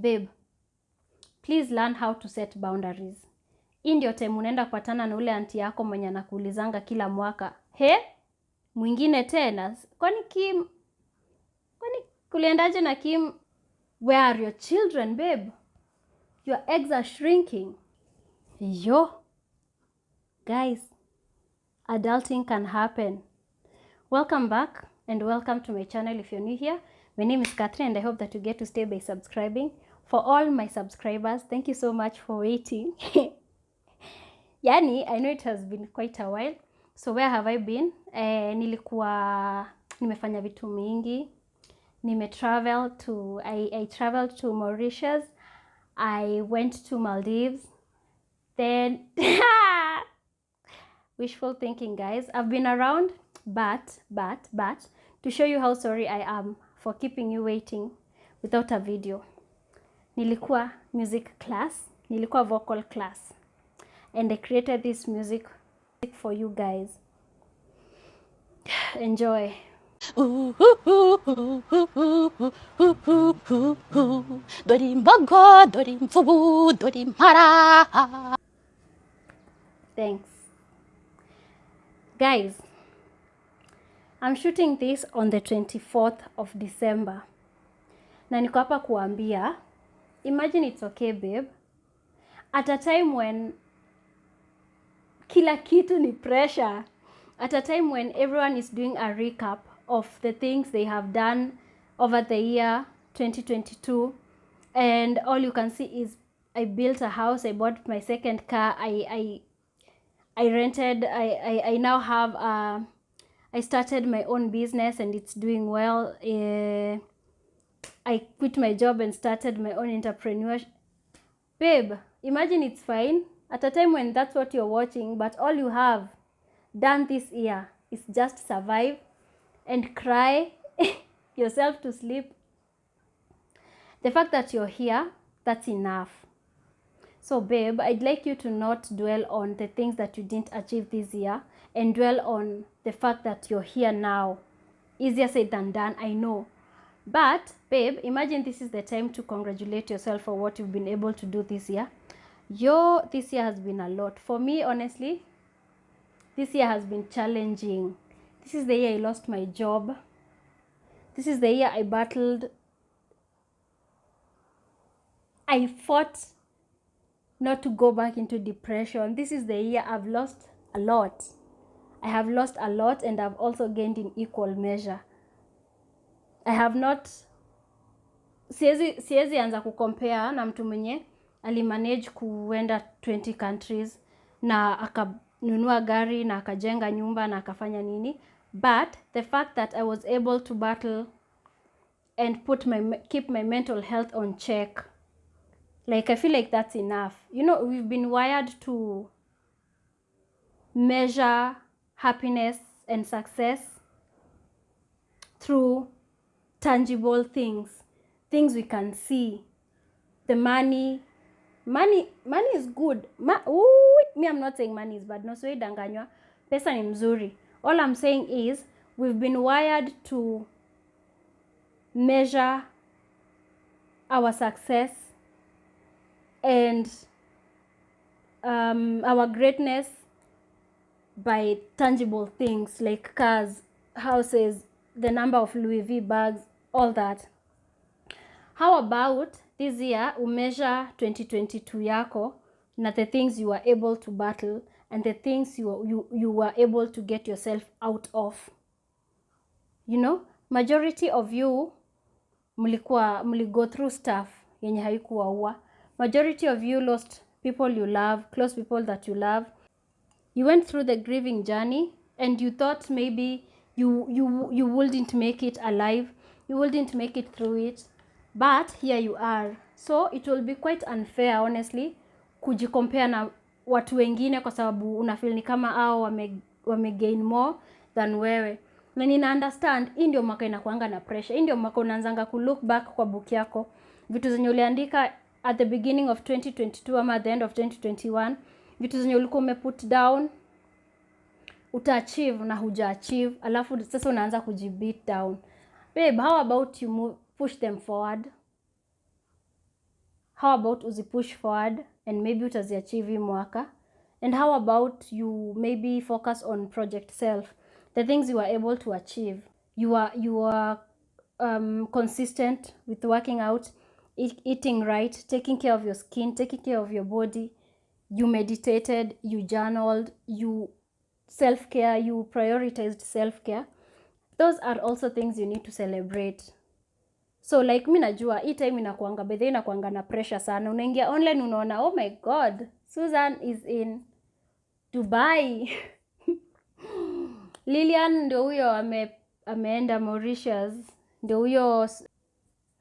babe, please learn how to set boundaries. Hii ndio time unaenda kupatana na ule auntie yako mwenye anakuulizanga kila mwaka, he, mwingine tena? Kwani kuliendaje na Kim? Where are your children, babe? Your eggs are shrinking. Yo, guys, adulting can happen. Welcome back and welcome to my channel if you're new here. My name is Catherine and I hope that you get to stay by subscribing. For all my subscribers, thank you so much for waiting. Yani, I know it has been quite a while. So where have I been? Nimefanya vitu mingi. I traveled to Mauritius. I went to Maldives. Then wishful thinking, guys. I've been around, but to show you how sorry I am for keeping you waiting without a video. Nilikuwa music class, nilikuwa vocal class, and I created this music for you guys. Enjoy. Thanks. Guys, I'm shooting this on the 24th of December. Na niko hapa kuambia, imagine it's okay, babe. At a time when kila kitu ni pressure. At a time when everyone is doing a recap of the things they have done over the year 2022. And all you can see is I built a house, I bought my second car, I rented, I now have I started my own business and it's doing well. I quit my job and started my own entrepreneurship. Babe, imagine it's fine at a time when that's what you're watching, but all you have done this year is just survive and cry yourself to sleep. The fact that you're here, that's enough. So babe, I'd like you to not dwell on the things that you didn't achieve this year and dwell on the fact that you're here now. Easier said than done, I know. But babe, imagine this is the time to congratulate yourself for what you've been able to do this year. This year has been a lot. For me, honestly, this year has been challenging. This is the year I lost my job. This is the year I battled. I fought not to go back into depression. This is the year I've lost a lot. I have lost a lot and I've also gained in equal measure. I have not, siezi anza kucompare na mtu mwenye alimanage kuenda 20 countries na akanunua gari na akajenga nyumba na akafanya nini. But the fact that I was able to battle and keep my mental health on check, like I feel like that's enough. You know, we've been wired to measure happiness and success through tangible things we can see. The money is good. Me, I'm not saying money is bad. No, so danganywa. Pesa ni mzuri. All I'm saying is we've been wired to measure our success and our greatness by tangible things like cars, houses, the number of Louis V bags, all that. How about this year measure 2022 yako na the things you were able to battle and the things you were able to get yourself out of. You know, majority of you mligo through stuff yenye haikuwaua. Majority of you lost people you love, close people that you love. You went through the grieving journey and you thought maybe you wouldn't make it alive. You wouldn't make it through it. But here you are. So it will be quite unfair, honestly, kujicompare na watu wengine kwa sababu unafeel ni kama hao wame more than wewe. Na nina understand, hii ndio mwaka inakuanga na pressure. Hii ndio mwaka unaanzanga ku look back kwa book yako. Vitu zenye uliandika at the beginning of 2022 ama at the end of 2021. Vitu zenye ulikuwa umeput down, utaachieve na hujaachieve. Alafu sasa unaanza kujibeat down. Babe, how about you push them forward? how about uzipush forward and maybe utaziachieve hii mwaka? And how about you maybe focus on project self, the things you are able to achieve. You are consistent with working out, eating right, taking care of your skin, taking care of your body. You meditated, you journaled, you self-care, you prioritized self-care. Those are also things you need to celebrate. So like mi najua hii time inakuanga bedhe inakuanga na pressure sana. Unaingia online unaona, oh my god, Susan is in Dubai. Lilian ndio huyo ameenda Mauritius. Ndio huyo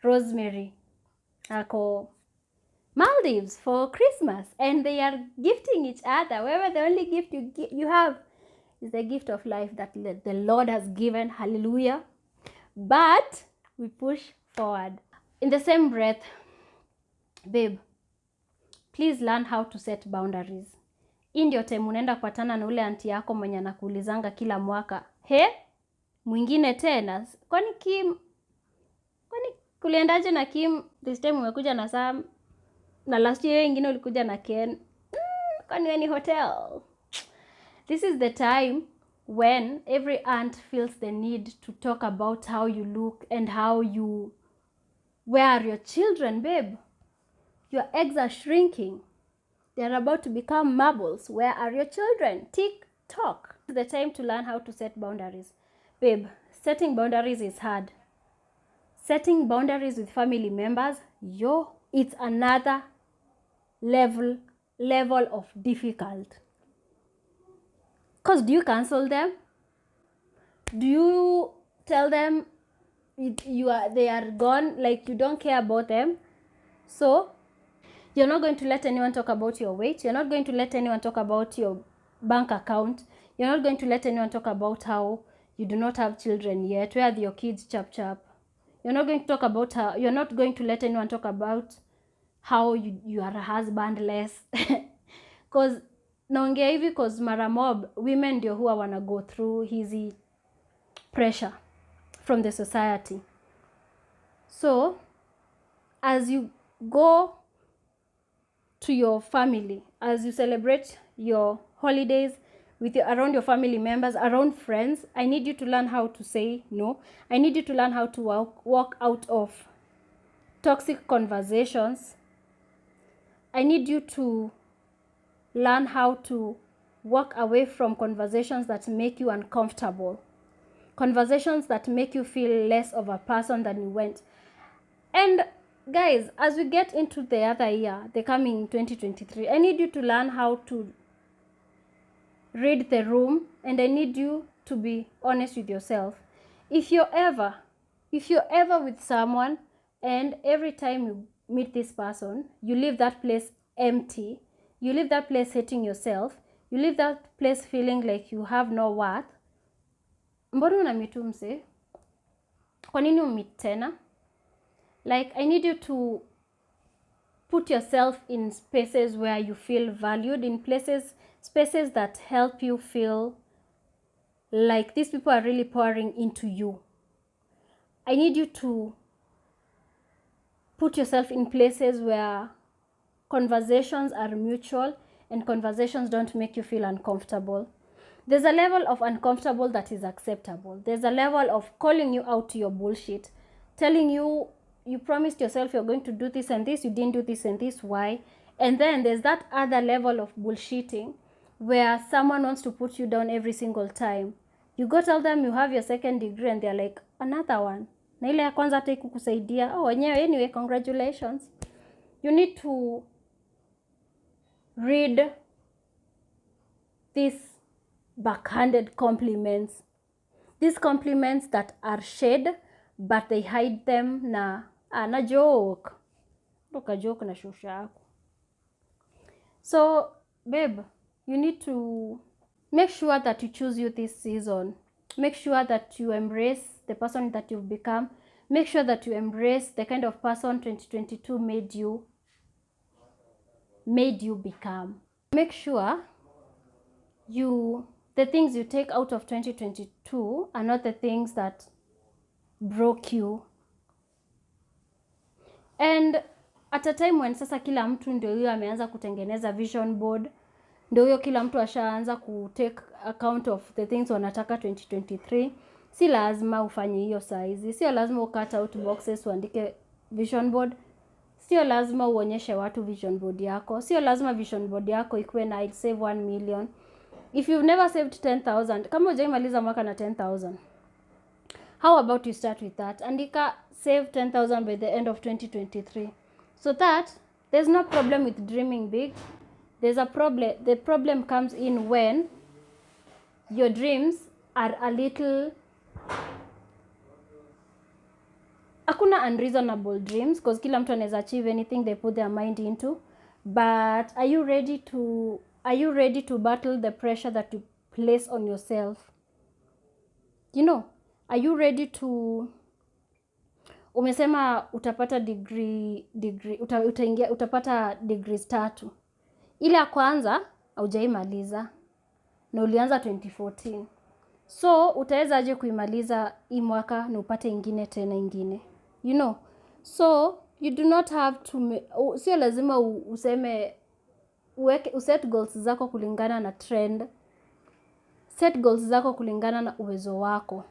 Rosemary ako Maldives for Christmas, and they are gifting each other. Wherever the only gift you have is the gift of life that the Lord has given. Hallelujah. But we push forward. In the same breath, babe, please learn how to set boundaries. Hii ndio time unaenda kupatana na ule anti yako mwenye anakuulizanga kila mwaka, he, mwingine tena? Kwani kuliendaje na Kim? This time umekuja na Sam, na last year ingine ulikuja na Ken. Kwani any hotel? This is the time when every aunt feels the need to talk about how you look and where are your children, babe? Your eggs are shrinking. They're about to become marbles. Where are your children? Tick tock. It's the time to learn how to set boundaries. Babe, setting boundaries is hard. Setting boundaries with family members, it's another level of difficult. Because do you cancel them? Do you tell them they are gone, like you don't care about them? So you're not going to let anyone talk about your weight. You're not going to let anyone talk about your bank account. You're not going to let anyone talk about how you do not have children yet. Where are your kids? Chap chap. You're not going to talk about how, you're not going to let anyone talk about how you are husbandless. Because naongea hivi because mara mob women ndio huwa wana go through hizi pressure from the society. So as you go to your family, as you celebrate your holidays around your family members, around friends, I need you to learn how to say no. I need you to learn how to walk out of toxic conversations. I need you to learn how to walk away from conversations that make you uncomfortable, conversations that make you feel less of a person than you went. And guys, as we get into the other year, the coming 2023, I need you to learn how to read the room, and I need you to be honest with yourself. If you're ever with someone and every time you meet this person, you leave that place empty, you leave that place hating yourself, you leave that place feeling like you have no worth, mbona unamitu mse? Kwa nini umit tena? Like, I need you to put yourself in spaces where you feel valued, in spaces that help you feel like these people are really pouring into you. I need you to put yourself in places where conversations are mutual and conversations don't make you feel uncomfortable. There's a level of uncomfortable that is acceptable. There's a level of calling you out to your bullshit, telling you promised yourself you're going to do this and this, you didn't do this and this, why? And then there's that other level of bullshitting where someone wants to put you down every single time. You go tell them you have your second degree and they're like, another one. Na ile ya kwanza hata ikukusaidia. Oh, wenyewe, anyway, congratulations. You need to read these backhanded compliments. These compliments that are shared, but they hide them na joke. Look, a joke na shusha yako. So, babe, you need to make sure that you choose you this season. Make sure that you embrace the person that you've become. Make sure that you embrace the kind of person 2022 made you become. Make sure the things you take out of 2022 are not the things that broke you. And at a time when sasa kila mtu ndio huyo ameanza kutengeneza vision board, ndio huyo kila mtu ashaanza ku take account of the things wanataka 2023. Si lazima ufanye hiyo size, sio lazima cut out boxes uandike vision board, sio lazima uonyeshe watu vision board yako, sio lazima vision board yako ikuwe na I'd save 1 million. If you've never saved 10,000, kama hujaimaliza mwaka na 10,000, how about you start with that? Andika save 10,000 by the end of 2023. So that there's no problem with dreaming big. There's a problem. The problem comes in when your dreams are a little... Hakuna unreasonable dreams because kila mtu anaweza achieve anything they put their mind into. But are you ready to battle the pressure that you place on yourself? You know, are you ready to... Umesema utapata utapata degrees 3. Ile ya kwanza haujaimaliza na ulianza 2014. So utaweza aje kuimaliza hii mwaka na upate ingine tena ingine? You know. So you do not have to sio lazima useme uset goals zako kulingana na trend. Set goals zako kulingana na uwezo wako.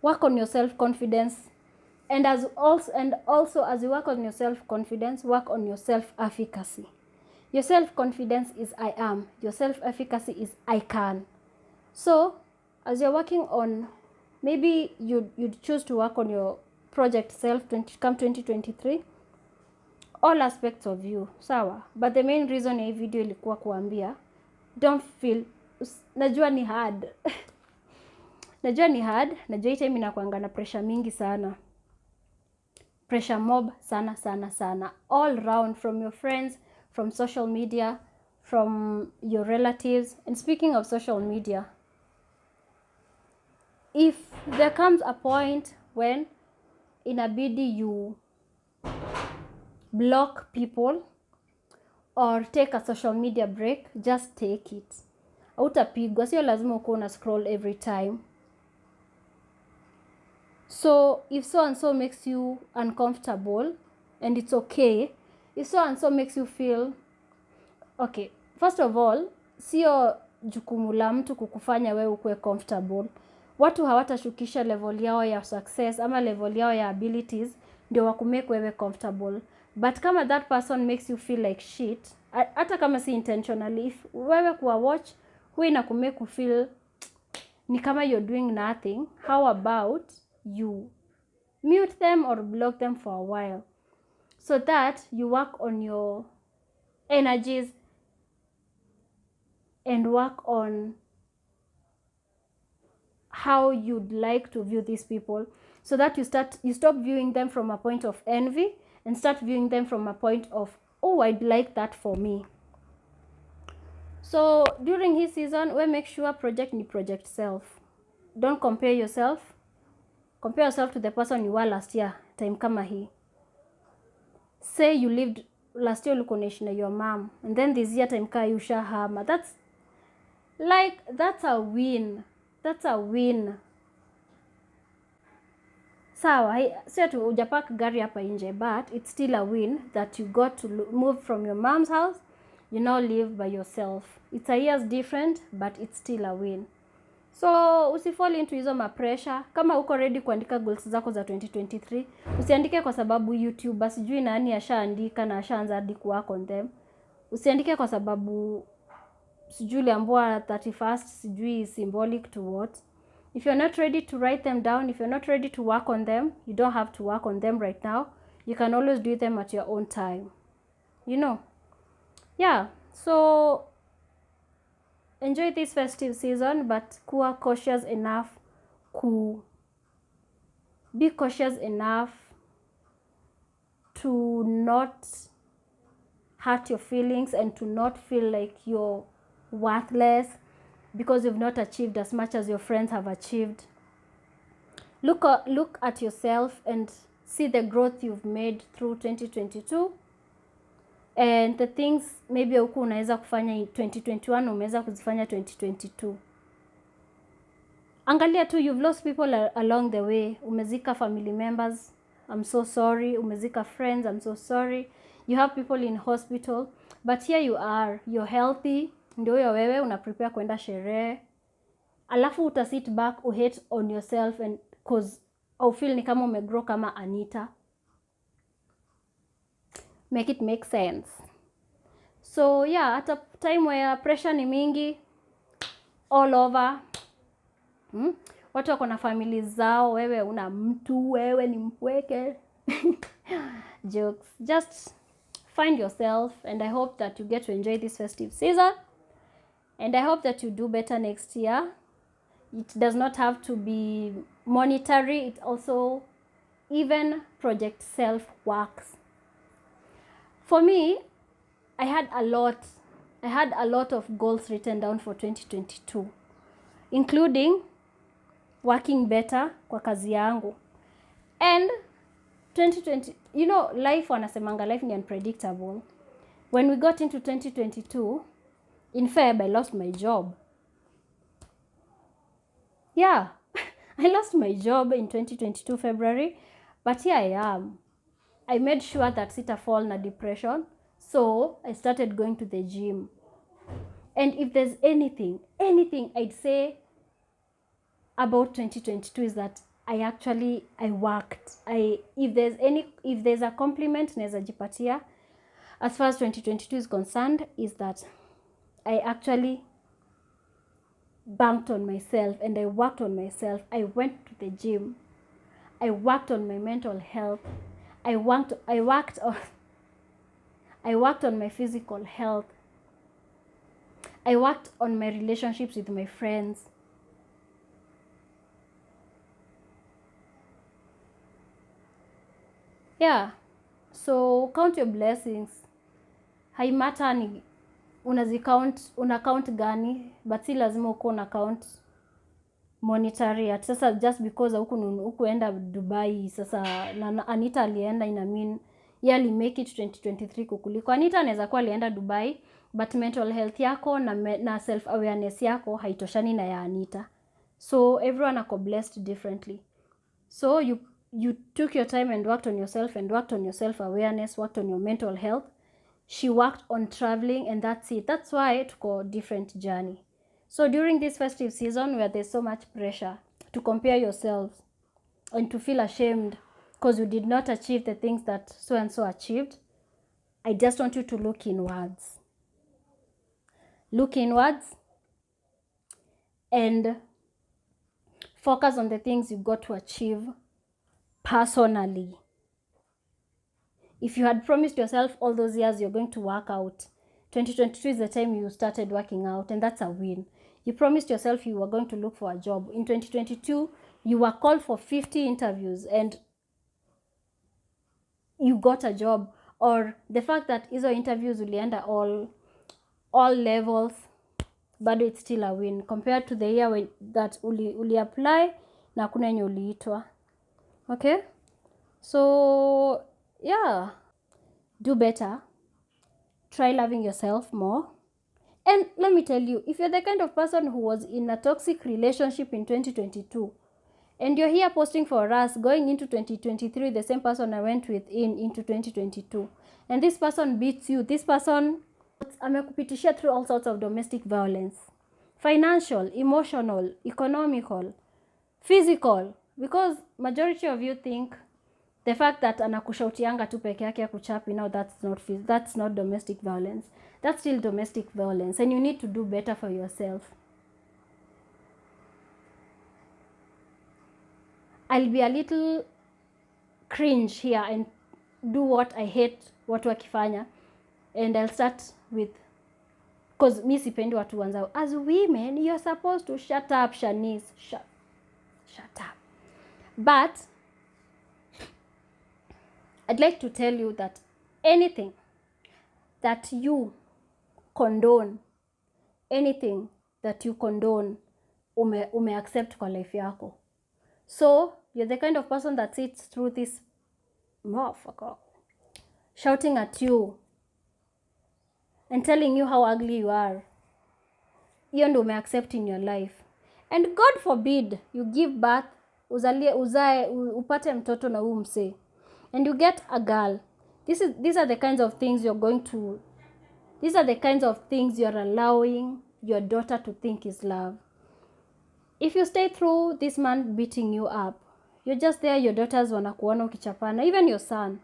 Work on your self confidence. And also as you work on your self confidence, work on your self efficacy. Your self confidence is I am. Your self efficacy is I can. So as you're working on, maybe you'd choose to work on your project self come 2023, all aspects of you, sawa. But the main reason ya hii video ilikuwa kuambia, don't feel... Najua ni hard. Najua ni hard. Najua hii time inakuanga na pressure mingi sana. Pressure mob sana. All round, from your friends, from social media, from your relatives. And speaking of social media, if there comes a point when inabidi you block people or take a social media break, just take it. Hautapigwa, sio lazima uko una scroll every time. So if so and so makes you uncomfortable, and it's okay. If so and so makes you feel okay, first of all, sio jukumu la mtu kukufanya wewe ukue comfortable. Watu hawatashukisha level yao ya success ama level yao ya abilities ndio wakumake wewe comfortable. But kama that person makes you feel like shit, hata kama si intentionally, if wewe kuwa watch huwa inakumake you feel ni kama you're doing nothing, how about you mute them or block them for a while, so that you work on your energies and work on how you'd like to view these people, so that you stop viewing them from a point of envy and start viewing them from a point of, oh, I'd like that for me. So during his season, we make sure project ni project self. Don't compare yourself. Compare yourself to the person you were last year, time kama hii. Say you lived last year ulikuwa unaishi na your mom, and then this year time kaa you shahama. That's a win. That's a win. Sawa, sio tu hujapark gari hapa nje, but it's still a win that you got to move from your mom's house. You now live by yourself. It's a year's different, but it's still a win. So usifall into hizo pressure. Kama uko ready kuandika goals zako za 2023, usiandike kwa sababu YouTube sijui nani ashaandika na ashaanza hadi kuwork on them. Usiandike kwa sababu sijui liambiwa 31st sijui symbolic to what. If you're not ready to write them down, if you're not ready to work on them, you don't have to work on them right now. You can always do them at your own time. You know? Yeah. So enjoy this festive season, but be cautious enough to not hurt your feelings and to not feel like you're worthless because you've not achieved as much as your friends have achieved. Look at yourself and see the growth you've made through 2022 and the things maybe huku unaweza kufanya 2021 umeweza kuzifanya 2022. Angalia tu, you've lost people along the way. Umezika family members, I'm so sorry. Umezika friends, I'm so sorry. You have people in hospital, but here you are, you're healthy, ndio wewe una prepare kwenda sherehe. Alafu uta sit back hate on yourself and cause au feel ni kama umegrow kama Anita. Make it make sense. So yeah, at a time where pressure ni mingi all over, watu wako na family zao, wewe una mtu, wewe ni mpweke. Jokes. Just find yourself, and I hope that you get to enjoy this festive season, and I hope that you do better next year. It does not have to be monetary, it also even project self works. For me, I had a lot of goals written down for 2022, including working better kwa kazi yangu. And 2020, you know, life wanasemanga life ni unpredictable. When we got into 2022, in Feb, I lost my job. Yeah, I lost my job in 2022 February, but here I am. I made sure that sita fall na depression, so I started going to the gym. And if there's anything I'd say about 2022 is that I worked. If there's a compliment naeza jipatia as far as 2022 is concerned, is that I actually banked on myself and I worked on myself. I went to the gym. I worked on my mental health. I worked on my physical health. I worked on my relationships with my friends. Yeah. So count your blessings. Haimata ni una count gani, but si lazima uko una count monetary. At sasa just because hukuenda Dubai, sasa na Anita alienda, ina mean yali make it 2023 kukuliko. Anita anaweza kuwa alienda Dubai, but mental health yako na self awareness yako haitoshani na ya Anita. So everyone ako blessed differently. So you took your time and worked on yourself and worked on your self awareness, worked on your mental health. She worked on traveling, and that's it. That's why tuko different journey. So during this festive season where there's so much pressure to compare yourselves and to feel ashamed because you did not achieve the things that so and so achieved, I just want you to look inwards. Look inwards and focus on the things you got to achieve personally. If you had promised yourself all those years you're going to work out, 2022 is the time you started working out, and that's a win. You promised yourself you were going to look for a job. In 2022, you were called for 50 interviews and you got a job. Or the fact that hizo interviews ulienda all levels, but it's still a win compared to the year that uli apply na kuna yenye uliitwa. Okay? So, yeah. Do better. Try loving yourself more. And let me tell you, if you're the kind of person who was in a toxic relationship in 2022, and you're here posting for us, going into 2023, the same person I went with into 2022, and this person beats you, this person amekupitishia through all sorts of domestic violence, financial, emotional, economical, physical, because majority of you think the fact that anakushautianga tu peke yake ya kuchapi, now that's not domestic violence. That's still domestic violence, and you need to do better for yourself. I'll be a little cringe here and do what I hate watu wakifanya, and I'll start with, because mi sipendi watu wanzao. As women, you're supposed to shut up, Shanice. Shut up. But I'd like to tell you that anything that you condone, ume accept kwa life yako. So, you're the kind of person that sits through this motherfucker shouting at you and telling you how ugly you are. Hiyo ndio ume accept in your life. And God forbid you give birth, uzae upate mtoto na huyu msee. and you get a girl, these are the kinds of things you're allowing your daughter to think is love. If you stay through this man beating you up, you're just there, your daughters wanakuona ukichapana, even your son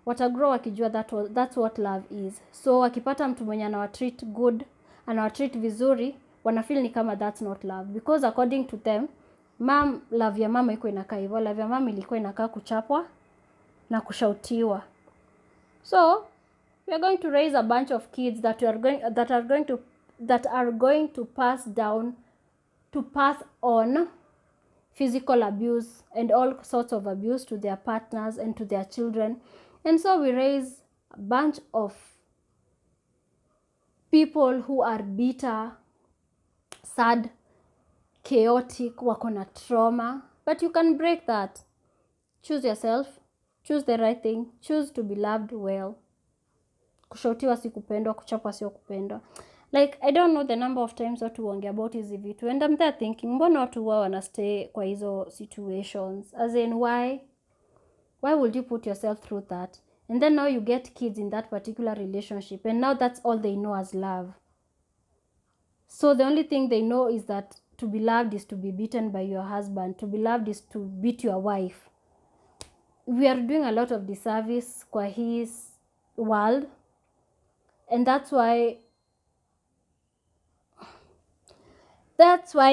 watagrow wakijua that's what love is. So wakipata mtu mwenye anawatreat good, anawatreat vizuri, wanafeel ni kama that's not love, because according to them, love ya mama iko inakaa hivyo. Love ya mama ilikuwa inakaa kuchapwa na kushautiwa. So we are going to raise a bunch of kids that are going to pass on physical abuse and all sorts of abuse to their partners and to their children. And so we raise a bunch of people who are bitter, sad, chaotic, wako na trauma. But you can break that. Choose yourself, choose the right thing, choose to be loved well. Kushautiwa si kupendwa, kuchapwa sio kupendwa. Like, I don't know the number of times watu huongea about hizi vitu, and I'm there thinking, mbona watu huwa wanastay kwa hizo situations? As in, why would you put yourself through that? And then now you get kids in that particular relationship, and now that's all they know as love. So the only thing they know is that to be loved is to be beaten by your husband. To be loved is to beat your wife. We are doing a lot of disservice kwa his world, and that's why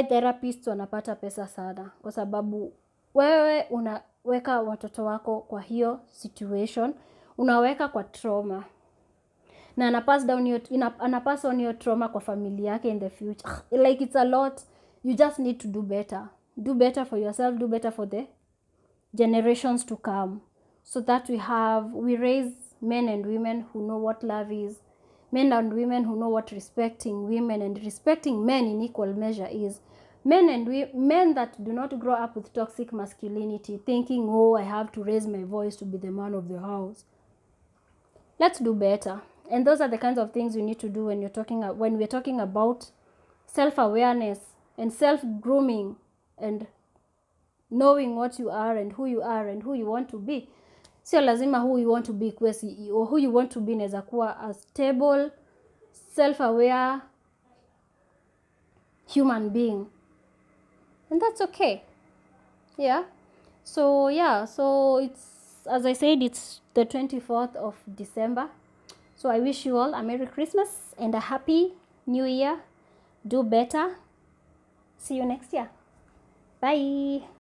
therapists wanapata pesa sana, kwa sababu wewe unaweka watoto wako kwa hiyo situation, unaweka kwa trauma, na anapass on your trauma kwa familia yake in the future. Like, it's a lot. You just need to do better for yourself, do better for the generations to come, so that we raise men and women who know what love is, men and women who know what respecting women and respecting men in equal measure is. Men that do not grow up with toxic masculinity, thinking, oh, I have to raise my voice to be the man of the house. Let's do better. And those are the kinds of things you need to do when we're talking about self-awareness and self-grooming and knowing what you are and who you want to be. Sio lazima who you want to be kuwa CEO. Who you want to be inaweza kuwa a stable, self-aware human being, and that's okay. So it's, as I said, it's the 24th of December. So I wish you all a Merry Christmas and a Happy New Year. Do better. See you next year. Bye.